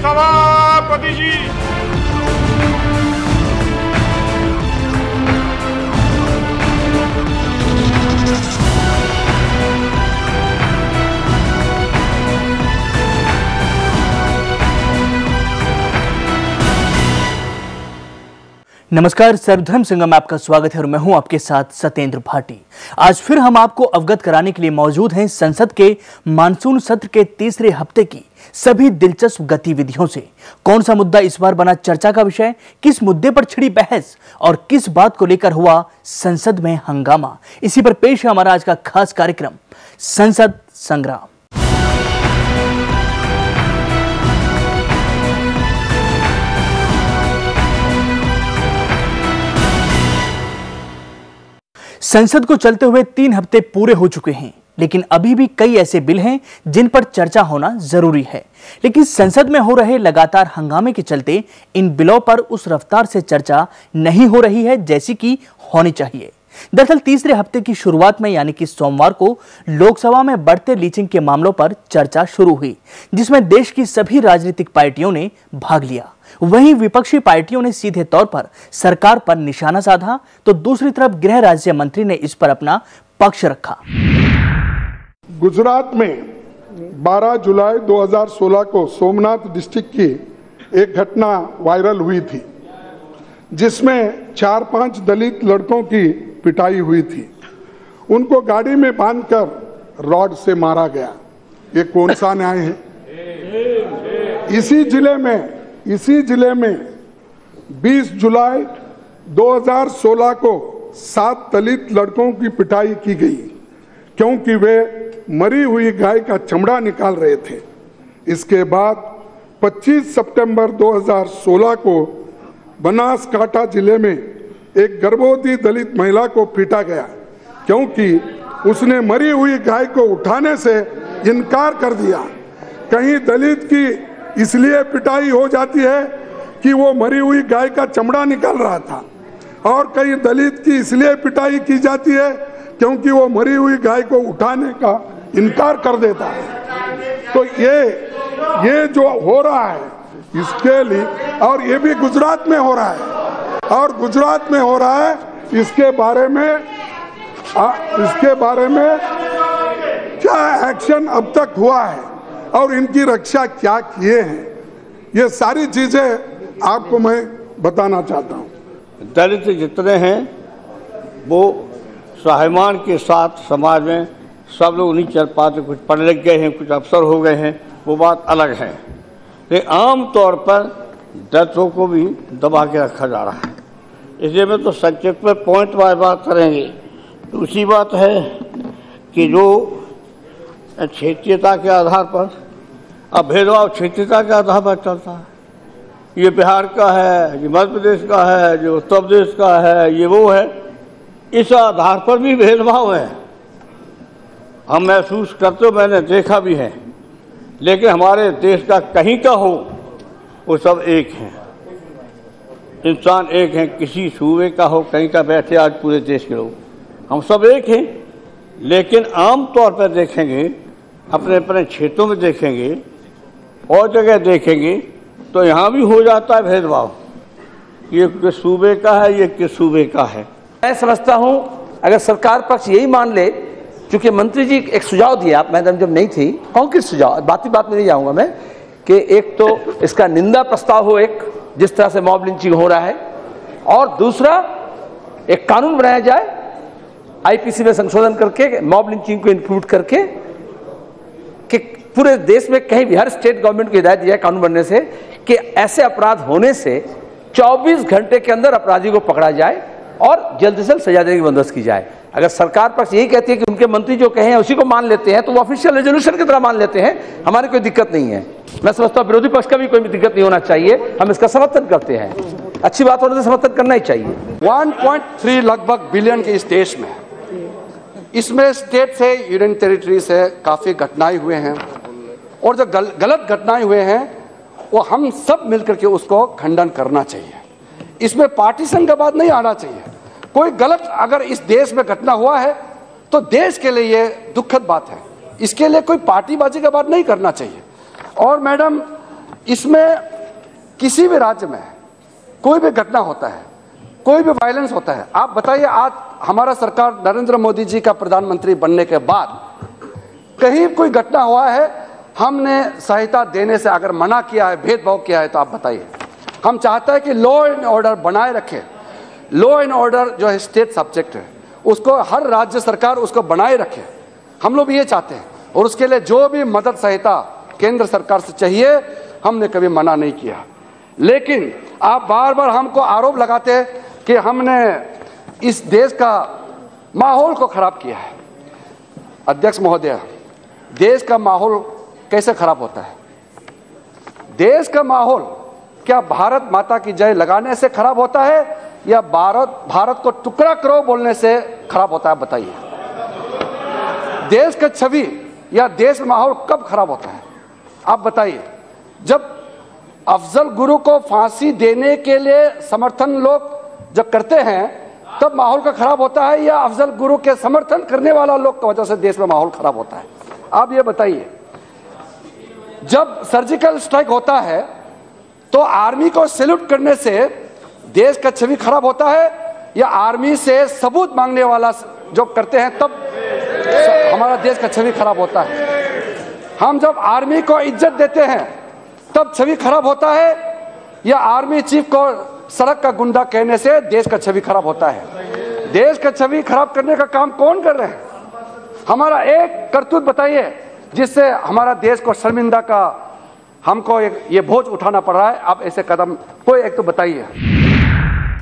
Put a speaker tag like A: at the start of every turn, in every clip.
A: सभापति जी।
B: नमस्कार, सर्वधर्म संगम में आपका स्वागत है और मैं हूं आपके साथ सत्येंद्र भाटी। आज फिर हम आपको अवगत कराने के लिए मौजूद हैं संसद के मानसून सत्र के तीसरे हफ्ते की सभी दिलचस्प गतिविधियों से। कौन सा मुद्दा इस बार बना चर्चा का विषय, किस मुद्दे पर छिड़ी बहस और किस बात को लेकर हुआ संसद में हंगामा, इसी पर पेश है हमारा आज का खास कार्यक्रम संसद संग्राम। संसद को चलते हुए 3 हफ्ते पूरे हो चुके हैं, लेकिन अभी भी कई ऐसे बिल हैं जिन पर चर्चा होना जरूरी है। लेकिन संसद में हो रहे लगातार हंगामे के चलते इन बिलों पर उस रफ्तार से चर्चा नहीं हो रही है जैसी कि होनी चाहिए। दरअसल तीसरे हफ्ते की शुरुआत में यानी कि सोमवार को लोकसभा में बढ़ते लीचिंग के मामलों पर चर्चा शुरू हुई, जिसमें देश की सभी राजनीतिक पार्टियों ने भाग लिया। वहीं विपक्षी पार्टियों ने सीधे तौर पर सरकार पर निशाना साधा, तो दूसरी तरफ गृह राज्य मंत्री ने इस पर अपना पक्ष रखा।
C: गुजरात में 12 जुलाई 2016 को सोमनाथ डिस्ट्रिक्ट की एक घटना वायरल हुई थी, जिसमें 4-5 दलित लड़कों की पिटाई हुई थी। उनको गाड़ी में बांधकर रॉड से मारा गया। ये कौन सा न्याय है? इसी जिले में 20 जुलाई 2016 को 7 दलित लड़कों की पिटाई की गई, क्योंकि वे मरी हुई गाय का चमड़ा निकाल रहे थे। इसके बाद 25 सितंबर 2016 को बनासकांठा जिले में एक गर्भवती दलित महिला को पीटा गया, क्योंकि उसने मरी हुई गाय को उठाने से इनकार कर दिया। कहीं दलित की इसलिए पिटाई हो जाती है कि वो मरी हुई गाय का चमड़ा निकाल रहा था, और कहीं दलित की इसलिए पिटाई की जाती है क्योंकि वो मरी हुई गाय को उठाने का इनकार कर देता है। तो ये जो हो रहा है इसके लिए, और ये भी गुजरात में हो रहा है, इसके बारे में क्या एक्शन अब तक हुआ है और इनकी रक्षा क्या किए हैं, ये सारी चीजें आपको मैं बताना चाहता हूँ।
D: दलित जितने हैं वो स्वाभिमान के साथ समाज में सब लोग नहीं चल पाते, कुछ पढ़ लिख गए हैं, कुछ अफसर हो गए हैं, वो बात अलग है। लेकिन आम तौर पर दलितों को भी दबा के रखा जा रहा है। इसलिए मैं तो संक्षिप्त में पॉइंट वाइज बात करेंगे। दूसरी बात है कि जो क्षेत्रीयता के आधार पर अब भेदभाव क्षेत्रीयता के आधार पर चलता है, ये बिहार का है, ये मध्य प्रदेश का है, जो उत्तर प्रदेश का है, ये वो है, इस आधार पर भी भेदभाव है। हम महसूस करते हो, मैंने देखा भी है। लेकिन हमारे देश का कहीं का हो वो सब एक हैं, इंसान एक हैं, किसी सूबे का हो, कहीं का बैठे आज पूरे देश के लोग, हम सब एक हैं। लेकिन आम तौर पर देखेंगे, अपने अपने क्षेत्रों में देखेंगे और जगह देखेंगे तो यहाँ भी हो जाता है भेदभाव, ये किस सूबे का है, ये किस सूबे का है।
E: मैं समझता हूँ अगर सरकार पक्ष यही मान ले, क्योंकि मंत्री जी एक सुझाव दिया, मैडम जब नहीं थी, कॉन्क्रीट सुझाव, बात में नहीं जाऊँगा मैं, कि एक तो इसका निंदा प्रस्ताव हो, एक जिस तरह से मॉब लिंचिंग हो रहा है, और दूसरा एक कानून बनाया जाए आईपीसी में संशोधन करके मॉब लिंचिंग को इंक्लूड करके, कि पूरे देश में कहीं भी हर स्टेट गवर्नमेंट को हिदायत दी जाए कानून बनने से कि ऐसे अपराध होने से 24 घंटे के अंदर अपराधी को पकड़ा जाए और जल्द से जल्द सजा देने की बंदोबस्त की जाए। अगर सरकार पक्ष यही कहती है कि उनके मंत्री जो कहे हैं उसी को मान लेते हैं, तो वो ऑफिशियल रेजोल्यूशन की तरह मान लेते हैं, हमारी कोई दिक्कत नहीं है। मैं समझता हूँ विरोधी पक्ष का भी कोई दिक्कत नहीं होना चाहिए, हम इसका समर्थन करते हैं, अच्छी बात होने से समर्थन करना ही चाहिए।
F: 1.3 लगभग बिलियन के इस देश में, इसमें स्टेट से यूनियन टेरिटरी से काफ़ी घटनाएं हुए हैं, और जो गलत घटनाएं हुए हैं वो हम सब मिलकर के उसको खंडन करना चाहिए। इसमें पार्टीशन का बात नहीं आना चाहिए। कोई गलत अगर इस देश में घटना हुआ है तो देश के लिए ये दुखद बात है, इसके लिए कोई पार्टीबाजी का बात नहीं करना चाहिए। और मैडम, इसमें किसी भी राज्य में कोई भी घटना होता है, कोई भी वायलेंस होता है, आप बताइए, आज हमारा सरकार नरेंद्र मोदी जी का प्रधानमंत्री बनने के बाद कहीं कोई घटना हुआ है, हमने सहायता देने से अगर मना किया है, भेदभाव किया है, तो आप बताइए। हम चाहते हैं कि लॉ एंड ऑर्डर बनाए रखें। लॉ एंड ऑर्डर जो है स्टेट सब्जेक्ट है, उसको हर राज्य सरकार उसको बनाए रखे। हम लोग भी ये चाहते हैं, और उसके लिए जो भी मदद सहायता केंद्र सरकार से चाहिए, हमने कभी मना नहीं किया। लेकिन आप बार बार हमको आरोप लगाते हैं कि हमने इस देश का माहौल को खराब किया है। अध्यक्ष महोदय, देश का माहौल कैसे खराब होता है? देश का माहौल क्या भारत माता की जय लगाने से खराब होता है, या भारत को टुकड़ा करो बोलने से खराब होता है? बताइए। देश का छवि या देश का माहौल कब खराब होता है? आप बताइए। जब अफजल गुरु को फांसी देने के लिए समर्थन लोग जब करते हैं, तब माहौल का खराब होता है, या अफजल गुरु के समर्थन करने वाला लोग की वजह से देश में माहौल खराब होता है? आप ये बताइए। जब सर्जिकल स्ट्राइक होता है तो आर्मी को सैल्यूट करने से देश का छवि खराब होता है, या आर्मी से सबूत मांगने वाला जो करते हैं तब हमारा देश का छवि खराब होता है? हम जब आर्मी को इज्जत देते हैं तब छवि खराब होता है, या आर्मी चीफ को सड़क का गुंडा कहने से देश का छवि खराब होता है? देश का छवि खराब करने का काम कौन कर रहे हैं? हमारा एक करतूत बताइए जिससे हमारा देश को शर्मिंदा का हमको ये बोझ उठाना पड़ रहा है। आप ऐसे कदम कोई एक तो बताइए।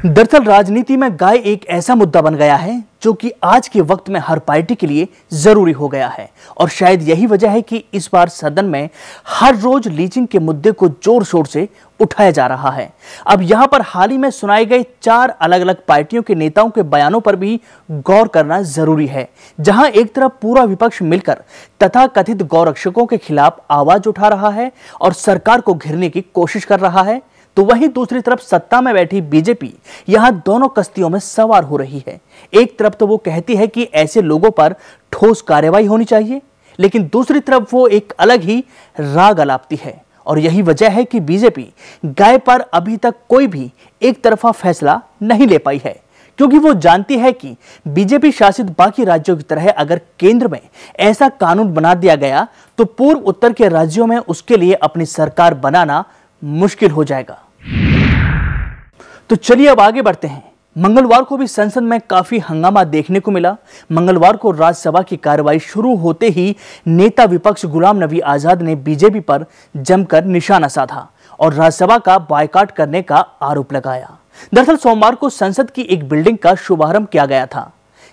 B: दरअसल राजनीति में गाय एक ऐसा मुद्दा बन गया है जो कि आज के वक्त में हर पार्टी के लिए जरूरी हो गया है, और शायद यही वजह है कि इस बार सदन में हर रोज लीचिंग के मुद्दे को जोर शोर से उठाया जा रहा है। अब यहां पर हाल ही में सुनाए गए 4 अलग अलग पार्टियों के नेताओं के बयानों पर भी गौर करना जरूरी है, जहां एक तरफ पूरा विपक्ष मिलकर तथाकथित गौरक्षकों के खिलाफ आवाज उठा रहा है और सरकार को घेरने की कोशिश कर रहा है, तो वहीं दूसरी तरफ सत्ता में बैठी बीजेपी यहां दोनों कश्तियों में सवार हो रही है। एक तरफ तो वो कहती है कि ऐसे लोगों पर ठोस कार्रवाई होनी चाहिए, लेकिन दूसरी तरफ वो एक अलग ही राग अलापती है, और यही वजह है कि बीजेपी गाय पर अभी तक कोई भी एक तरफा फैसला नहीं ले पाई है, क्योंकि वो जानती है कि बीजेपी शासित बाकी राज्यों की तरह अगर केंद्र में ऐसा कानून बना दिया गया तो पूर्व उत्तर के राज्यों में उसके लिए अपनी सरकार बनाना मुश्किल हो जाएगा। तो चलिए अब आगे बढ़ते हैं। मंगलवार को भी संसद में काफी हंगामा देखने को मिला। मंगलवार को राज्यसभा की कार्रवाई शुरू होते ही नेता विपक्ष गुलाम नबी आजाद ने बीजेपी पर जमकर निशाना साधा और राज्यसभा का बायकॉट करने का आरोप लगाया। दरअसल सोमवार को संसद की एक बिल्डिंग का शुभारंभ किया गया था,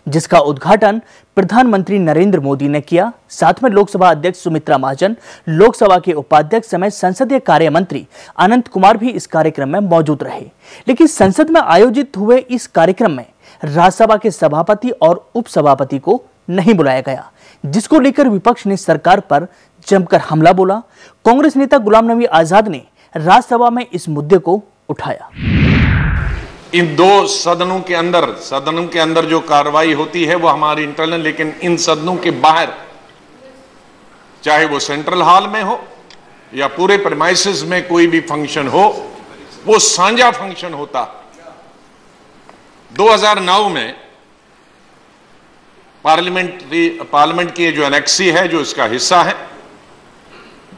B: जिसका उद्घाटन प्रधानमंत्री नरेंद्र मोदी ने किया। साथ में लोकसभा अध्यक्ष सुमित्रा महाजन, लोकसभा के उपाध्यक्ष समेत संसदीय कार्य मंत्री अनंत कुमार भी इस कार्यक्रम में मौजूद रहे। लेकिन संसद में आयोजित हुए इस कार्यक्रम में राज्यसभा के सभापति और उपसभापति को नहीं बुलाया गया, जिसको लेकर विपक्ष ने सरकार पर जमकर हमला बोला। कांग्रेस नेता गुलाम नबी आजाद ने राज्यसभा में इस मुद्दे को उठाया।
A: इन दो सदनों के अंदर जो कार्रवाई होती है वो हमारी इंटरनल, लेकिन इन सदनों के बाहर, चाहे वो सेंट्रल हॉल में हो या पूरे प्रेमाइसेस में कोई भी फंक्शन हो, वो साझा फंक्शन होता। 2009 में पार्लियामेंट की जो एनेक्सी है, जो इसका हिस्सा है,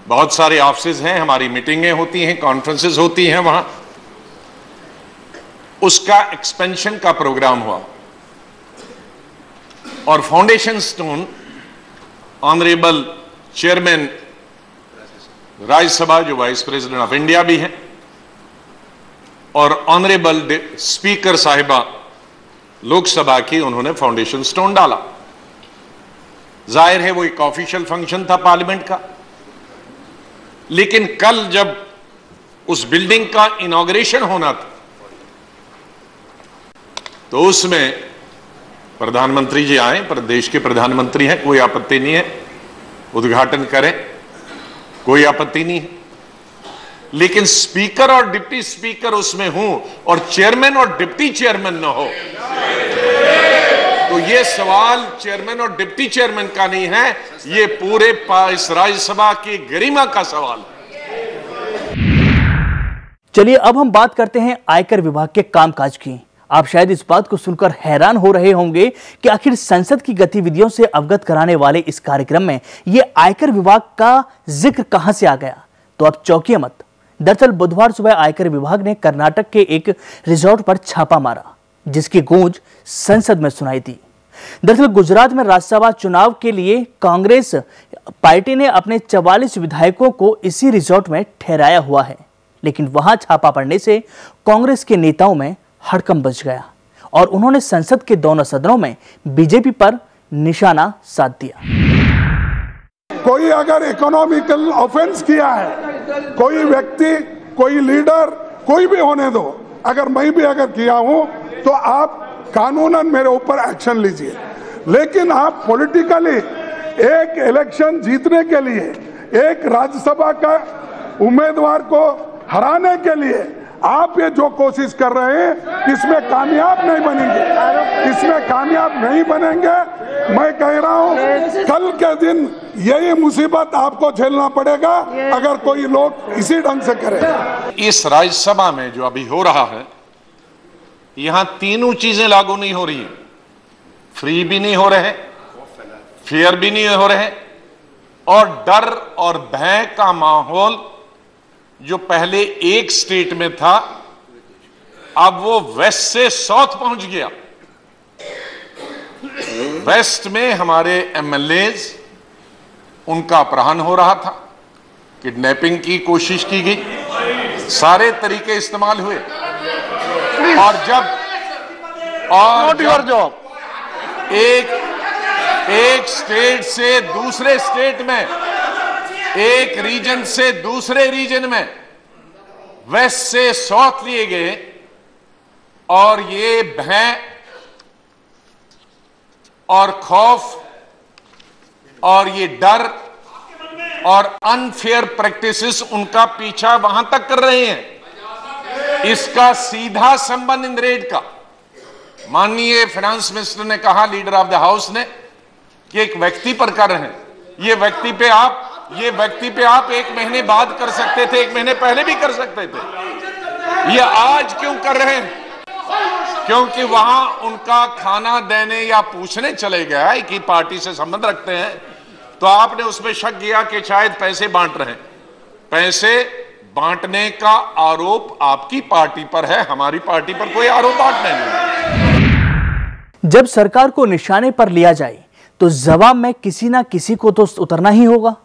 A: बहुत सारे ऑफिस हैं, हमारी मीटिंगें होती हैं, कॉन्फ्रेंसेस होती हैं वहां, उसका एक्सपेंशन का प्रोग्राम हुआ और foundation stone honourable chairman Rajya Sabha, जो वाइस प्रेसिडेंट ऑफ इंडिया भी हैं, और ऑनरेबल स्पीकर साहिबा लोकसभा की, उन्होंने फाउंडेशन स्टोन डाला। जाहिर है वो एक ऑफिशियल फंक्शन था पार्लियामेंट का। लेकिन कल जब उस बिल्डिंग का इनॉग्रेशन होना था तो उसमें प्रधानमंत्री जी आए, प्रदेश के प्रधानमंत्री हैं, कोई आपत्ति नहीं है, उद्घाटन करें, कोई आपत्ति नहीं है। लेकिन स्पीकर और डिप्टी स्पीकर उसमें हों और चेयरमैन और डिप्टी चेयरमैन न हो, तो ये सवाल चेयरमैन और डिप्टी चेयरमैन का नहीं है, ये पूरे इस राज्यसभा की गरिमा का सवाल है।
B: चलिए अब हम बात करते हैं आयकर विभाग के कामकाज की। आप शायद इस बात को सुनकर हैरान हो रहे होंगे कि आखिर संसद की गतिविधियों से अवगत कराने वाले इस कार्यक्रम में ये आयकर विभाग का जिक्र कहां से आ गया। तो अब चौंकिए मत। दरअसल बुधवार सुबह आयकर विभाग ने कर्नाटक के एक रिजॉर्ट पर छापा मारा, जिसकी गूंज संसद में सुनाई दी। दरअसल गुजरात में राज्यसभा चुनाव के लिए कांग्रेस पार्टी ने अपने 44 विधायकों को इसी रिजॉर्ट में ठहराया हुआ है, लेकिन वहां छापा पड़ने से कांग्रेस के नेताओं में हड़कंप मच गया और उन्होंने संसद के दोनों सदनों में बीजेपी पर निशाना साध दिया।
C: कोई अगर इकोनॉमिकल ऑफेंस किया है, कोई व्यक्ति, कोई लीडर, कोई भी होने दो, अगर मैं भी अगर किया हूं तो आप कानूनन मेरे ऊपर एक्शन लीजिए। लेकिन आप पॉलिटिकली एक इलेक्शन जीतने के लिए, एक राज्यसभा का उम्मीदवार को हराने के लिए आप ये जो कोशिश कर रहे हैं, इसमें कामयाब नहीं बनेंगे, इसमें कामयाब नहीं बनेंगे। मैं कह रहा हूं कल के दिन यही मुसीबत आपको झेलना पड़ेगा अगर कोई लोग इसी ढंग से करें।
A: इस राज्यसभा में जो अभी हो रहा है, यहां तीनों चीजें लागू नहीं हो रही है। फ्री भी नहीं हो रहे, फेयर भी नहीं हो रहे, और डर और भय का माहौल जो पहले एक स्टेट में था, अब वो वेस्ट से साउथ पहुंच गया। वेस्ट में हमारे एमएलएज, उनका अपहरण हो रहा था, किडनैपिंग की कोशिश की गई, सारे तरीके इस्तेमाल हुए। और जब एक स्टेट से दूसरे स्टेट में, एक रीजन से दूसरे रीजन में वेस्ट से साउथ लिए गए, और ये भय और खौफ और ये डर और अनफेयर प्रैक्टिसेस उनका पीछा वहां तक कर रहे हैं। इसका सीधा संबंध इन रेड का, माननीय फाइनेंस मिनिस्टर ने कहा, लीडर ऑफ द हाउस ने, कि एक व्यक्ति पर कर रहे हैं। ये व्यक्ति पे आप एक महीने बाद कर सकते थे, एक महीने पहले भी कर सकते थे। ये आज क्यों कर रहे हैं? क्योंकि वहां उनका खाना देने या पूछने चले गया कि पार्टी से संबंध रखते हैं, तो आपने उसमें शक किया कि शायद पैसे बांट रहे हैं। पैसे बांटने का आरोप आपकी पार्टी पर है, हमारी पार्टी पर कोई आरोप बांटने नहीं।
B: जब सरकार को निशाने पर लिया जाए तो जवाब में किसी ना किसी को तो उतरना ही होगा।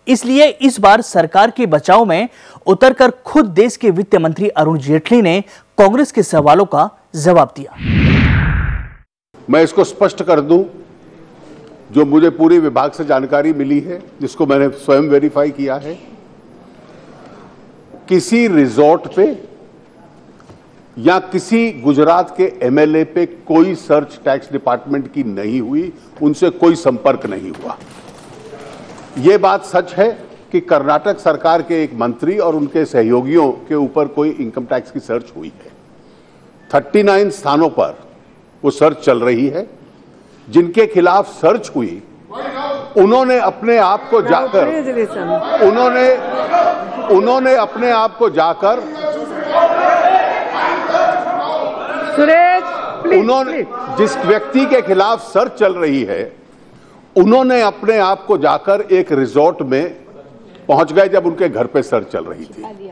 B: इसलिए इस बार सरकार के बचाव में उतरकर खुद देश के वित्त मंत्री अरुण जेटली ने कांग्रेस के सवालों का जवाब दिया।
G: मैं इसको स्पष्ट कर दूं, जो मुझे पूरे विभाग से जानकारी मिली है, जिसको मैंने स्वयं वेरीफाई किया है, किसी रिजॉर्ट पे या किसी गुजरात के एमएलए पे कोई सर्च टैक्स डिपार्टमेंट की नहीं हुई, उनसे कोई संपर्क नहीं हुआ। यह बात सच है कि कर्नाटक सरकार के एक मंत्री और उनके सहयोगियों के ऊपर कोई इनकम टैक्स की सर्च हुई है। 39 स्थानों पर वो सर्च चल रही है। जिनके खिलाफ सर्च हुई, उन्होंने अपने आप को जाकर उन्होंने अपने आप को जाकर उन्होंने जिस व्यक्ति के खिलाफ सर्च चल रही है, उन्होंने अपने आप को जाकर एक रिजॉर्ट में पहुंच गए जब उनके घर पे सर्च चल रही थी।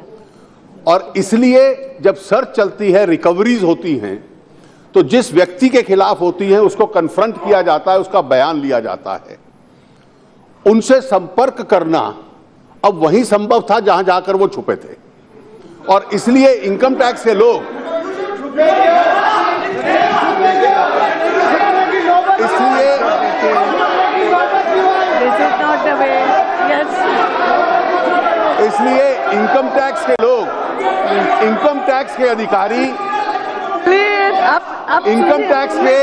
G: और इसलिए जब सर्च चलती है, रिकवरीज होती हैं, तो जिस व्यक्ति के खिलाफ होती है उसको कन्फ्रंट किया जाता है, उसका बयान लिया जाता है। उनसे संपर्क करना अब वही संभव था जहां जाकर वो छुपे थे। और इसलिए इनकम टैक्स के लोग इसलिए इनकम टैक्स के अधिकारी, इनकम टैक्स के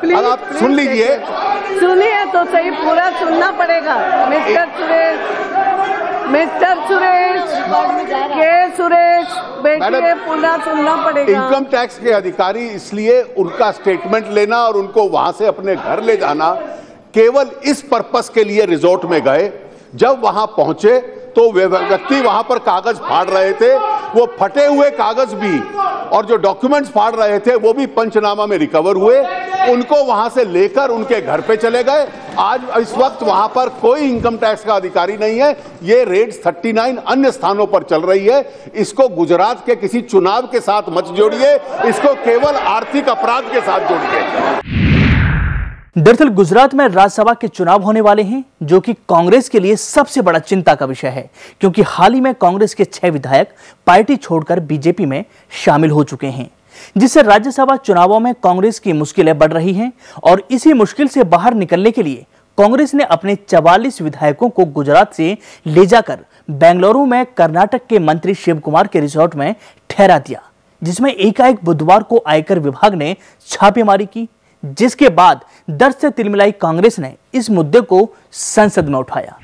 H: प्लीज
G: आप सुन लीजिए,
H: सुनिए तो सही, पूरा सुनना पड़ेगा। मिस्टर सुरेश के सुरेश बैठिए, पूरा सुनना पड़ेगा।
G: इनकम टैक्स के अधिकारी इसलिए उनका स्टेटमेंट लेना और उनको वहां से अपने घर ले जाना केवल इस पर्पस के लिए रिजॉर्ट में गए। जब वहां पहुंचे तो व्यक्ति वहां पर कागज फाड़ रहे थे, वो फटे हुए कागज भी और जो डॉक्यूमेंट्स फाड़ रहे थे वो भी पंचनामा में रिकवर हुए, उनको वहां से लेकर उनके घर पे चले गए। आज इस वक्त वहां पर कोई इनकम टैक्स का अधिकारी नहीं है। ये रेड 39 अन्य स्थानों पर चल रही है। इसको गुजरात के किसी चुनाव के साथ मत जोड़िए, इसको केवल आर्थिक अपराध के साथ जोड़िए।
B: दरअसल गुजरात में राज्यसभा के चुनाव होने वाले हैं, जो कि कांग्रेस के लिए सबसे बड़ा चिंता का विषय है, क्योंकि हाल ही में कांग्रेस के 6 विधायक पार्टी छोड़कर बीजेपी में शामिल हो चुके हैं, जिससे राज्यसभा चुनावों में कांग्रेस की मुश्किलें बढ़ रही हैं। और इसी मुश्किल से बाहर निकलने के लिए कांग्रेस ने अपने 44 विधायकों को गुजरात से ले जाकर बेंगलुरु में कर्नाटक के मंत्री शिव कुमार के रिसोर्ट में ठहरा दिया, जिसमें एकाएक बुधवार को आयकर विभाग ने छापेमारी की, जिसके बाद दर्द से तिलमिलाई कांग्रेस ने इस मुद्दे को संसद में उठाया।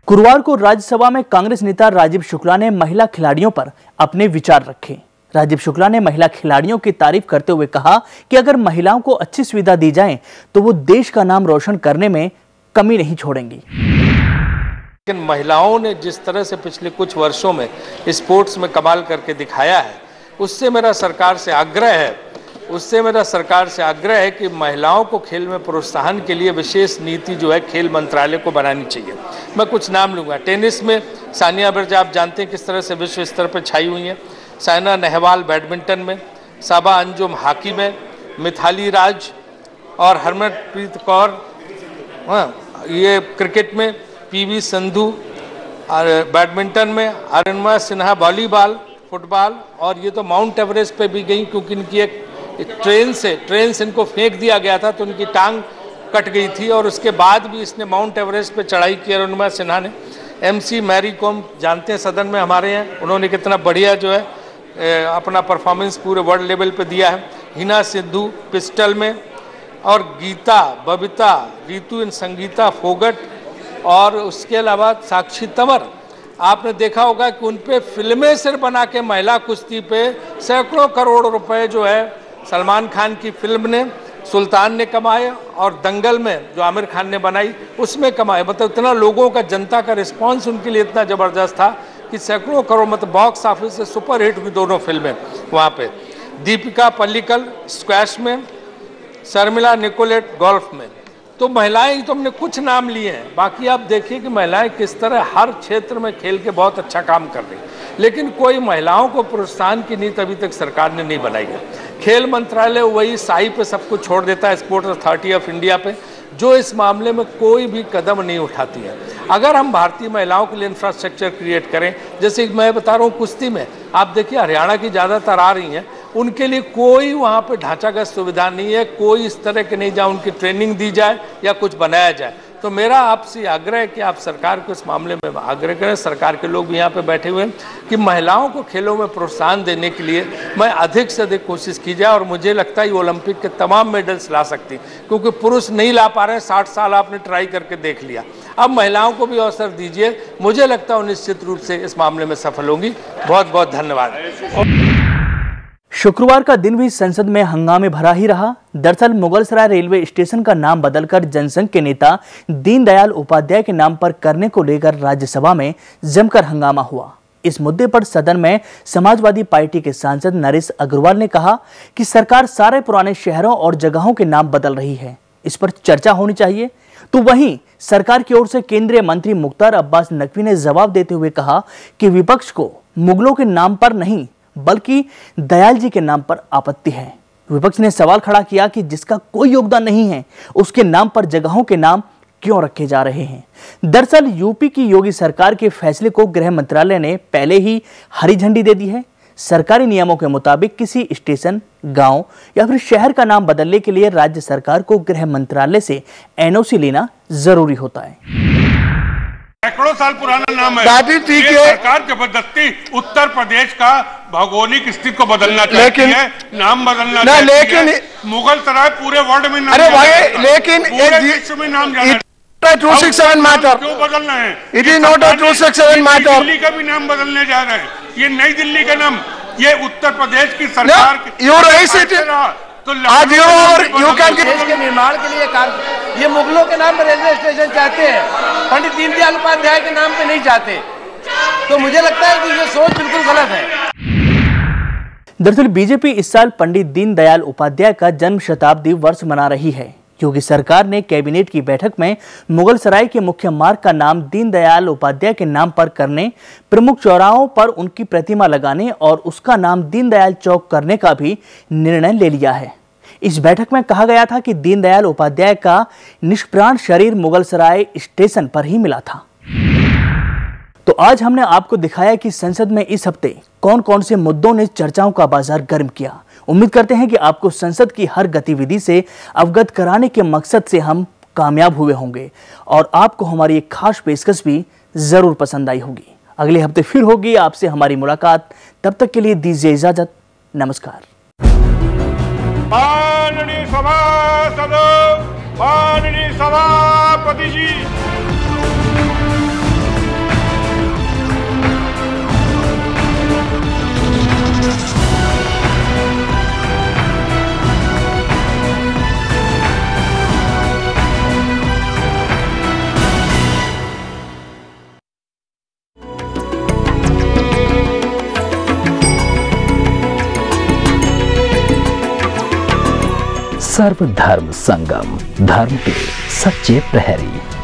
B: गुरुवार को राज्यसभा में कांग्रेस नेता राजीव शुक्ला ने महिला खिलाड़ियों पर अपने विचार रखे। राजीव शुक्ला ने महिला खिलाड़ियों की तारीफ करते हुए कहा कि अगर महिलाओं को अच्छी सुविधा दी जाए तो वो देश का नाम रोशन करने में कमी नहीं छोड़ेंगी।
I: लेकिन महिलाओं ने जिस तरह से पिछले कुछ वर्षों में स्पोर्ट्स में कमाल करके दिखाया है, उससे मेरा सरकार से आग्रह है कि महिलाओं को खेल में प्रोत्साहन के लिए विशेष नीति जो है खेल मंत्रालय को बनानी चाहिए। मैं कुछ नाम लूँगा। टेनिस में सानिया मिर्जा, आप जानते हैं किस तरह से विश्व स्तर पर छाई हुई हैं। साइना नेहवाल बैडमिंटन में, साबा अंजुम हॉकी में, मिथाली राज और हरमनप्रीत कौर ये क्रिकेट में, पीवी संधू और बैडमिंटन में, अरुणिमा सिन्हा वॉलीबॉल, फुटबॉल, और ये तो माउंट एवरेस्ट पे भी गई क्योंकि इनकी एक ट्रेन से इनको फेंक दिया गया था तो उनकी टांग कट गई थी और उसके बाद भी इसने माउंट एवरेस्ट पे चढ़ाई की। अरुणिमा सिन्हा ने, MC मैरी कॉम जानते हैं सदन में हमारे हैं, उन्होंने कितना बढ़िया जो है अपना परफॉर्मेंस पूरे वर्ल्ड लेवल पे दिया है। हिना सिद्धू पिस्टल में, और गीता, बबीता, रितु एंड संगीता फोगट, और उसके अलावा साक्षी तंवर। आपने देखा होगा कि उन पे फिल्में सिर्फ बना के महिला कुश्ती पे सैकड़ों करोड़ रुपए जो है सलमान खान की फिल्म ने, सुल्तान ने कमाए, और दंगल में जो आमिर खान ने बनाई उसमें कमाए। मतलब इतना लोगों का, जनता का रिस्पांस उनके लिए इतना ज़बरदस्त था कि सैकड़ों करोड़, मतलब बॉक्स ऑफिस से सुपर हिट हुई दोनों फिल्में वहाँ पे। दीपिका पल्लिकल स्क्वैश में, शर्मिला निकोलेट गोल्फ में। तो महिलाएं तो हमने कुछ नाम लिए हैं, बाकी आप देखिए कि महिलाएं किस तरह हर क्षेत्र में खेल के बहुत अच्छा काम कर रही हैं, लेकिन कोई महिलाओं को प्रोत्साहन की नीति अभी तक सरकार ने नहीं बनाई है। खेल मंत्रालय वही साई पे सब कुछ छोड़ देता है, स्पोर्ट्स अथॉरिटी ऑफ इंडिया पे, जो इस मामले में कोई भी कदम नहीं उठाती है। अगर हम भारतीय महिलाओं के लिए इंफ्रास्ट्रक्चर क्रिएट करें, जैसे मैं बता रहा हूँ कुश्ती में, आप देखिए हरियाणा की ज़्यादातर आ रही हैं, उनके लिए कोई वहाँ पे ढांचागत सुविधा नहीं है, कोई इस तरह के नहीं जहाँ उनकी ट्रेनिंग दी जाए या कुछ बनाया जाए। तो मेरा आपसे आग्रह है कि आप सरकार को इस मामले में आग्रह करें, सरकार के लोग भी यहाँ पे बैठे हुए हैं, कि महिलाओं को खेलों में प्रोत्साहन देने के लिए मैं अधिक से अधिक कोशिश की जाए। और मुझे लगता है ये ओलंपिक के तमाम मेडल्स ला सकती, क्योंकि पुरुष नहीं ला पा रहे हैं। 60 साल आपने ट्राई करके देख लिया, अब महिलाओं को भी अवसर दीजिए। मुझे लगता है निश्चित रूप से इस मामले में सफल होंगी। बहुत बहुत धन्यवाद।
B: शुक्रवार का दिन भी संसद में हंगामे भरा ही रहा। दरअसल मुगलसराय रेलवे स्टेशन का नाम बदलकर जनसंघ के नेता दीनदयाल उपाध्याय के नाम पर करने को लेकर राज्यसभा में जमकर हंगामा हुआ। इस मुद्दे पर सदन में समाजवादी पार्टी के सांसद नरेश अग्रवाल ने कहा कि सरकार सारे पुराने शहरों और जगहों के नाम बदल रही है, इस पर चर्चा होनी चाहिए। तो वहीं सरकार की ओर से केंद्रीय मंत्री मुख्तार अब्बास नकवी ने जवाब देते हुए कहा कि विपक्ष को मुगलों के नाम पर नहीं बल्कि दयाल जी के नाम पर आपत्ति है। विपक्ष ने सवाल खड़ा किया कि जिसका कोई योगदान नहीं है उसके नाम पर जगहों के नाम क्यों रखे जा रहे हैं। दरअसल यूपी की योगी सरकार के फैसले को गृह मंत्रालय ने पहले ही हरी झंडी दे दी है। सरकारी नियमों के मुताबिक किसी स्टेशन, गांव या फिर शहर का नाम बदलने के लिए राज्य सरकार को गृह मंत्रालय से NOC लेना जरूरी होता है।
J: सैकड़ों साल पुराना नाम है। ठीक है, सरकार जबरदस्ती उत्तर प्रदेश का भौगोलिक स्थिति को बदलना चाहती है, नाम बदलना चाहती है। लेकिन मुगल सराय पूरे वर्ल्ड में नाम, अरे भाई, लेकिन पूरे विश्व में नाम जाना
K: 267 मैटर
J: क्यों बदलना है?
K: It is not a 267 matter.
J: Delhi का भी नाम बदलने जा रहे हैं, ये नई दिल्ली का नाम, ये उत्तर प्रदेश की सरकार
K: आज यू कैन
L: देश के निर्माण के लिए कार्य, ये मुगलों के नाम पर रेलवे स्टेशन चाहते हैं, पंडित दीनदयाल उपाध्याय के नाम पे नहीं चाहते। तो मुझे लगता है कि ये सोच बिल्कुल गलत है।
B: दरअसल बीजेपी इस साल पंडित दीनदयाल उपाध्याय का जन्म शताब्दी वर्ष मना रही है, क्योंकि सरकार ने कैबिनेट की बैठक में मुगलसराय के मुख्य मार्ग का नाम दीनदयाल उपाध्याय के नाम पर करने, प्रमुख चौराहों पर उनकी प्रतिमा लगाने और उसका नाम दीनदयाल चौक करने का भी निर्णय ले लिया है। इस बैठक में कहा गया था कि दीनदयाल उपाध्याय का निष्प्राण शरीर मुगलसराय स्टेशन पर ही मिला था। तो आज हमने आपको दिखाया कि संसद में इस हफ्ते कौन कौन से मुद्दों ने चर्चाओं का बाजार गर्म किया। उम्मीद करते हैं कि आपको संसद की हर गतिविधि से अवगत कराने के मकसद से हम कामयाब हुए होंगे और आपको हमारी एक खास पेशकश भी जरूर पसंद आई होगी। अगले हफ्ते फिर होगी आपसे हमारी मुलाकात, तब तक के लिए दीजिए इजाजत। नमस्कार।
J: माननीय सभासद, माननीय सभापति जी,
M: सर्वधर्म संगम, धर्म के सच्चे प्रहरी।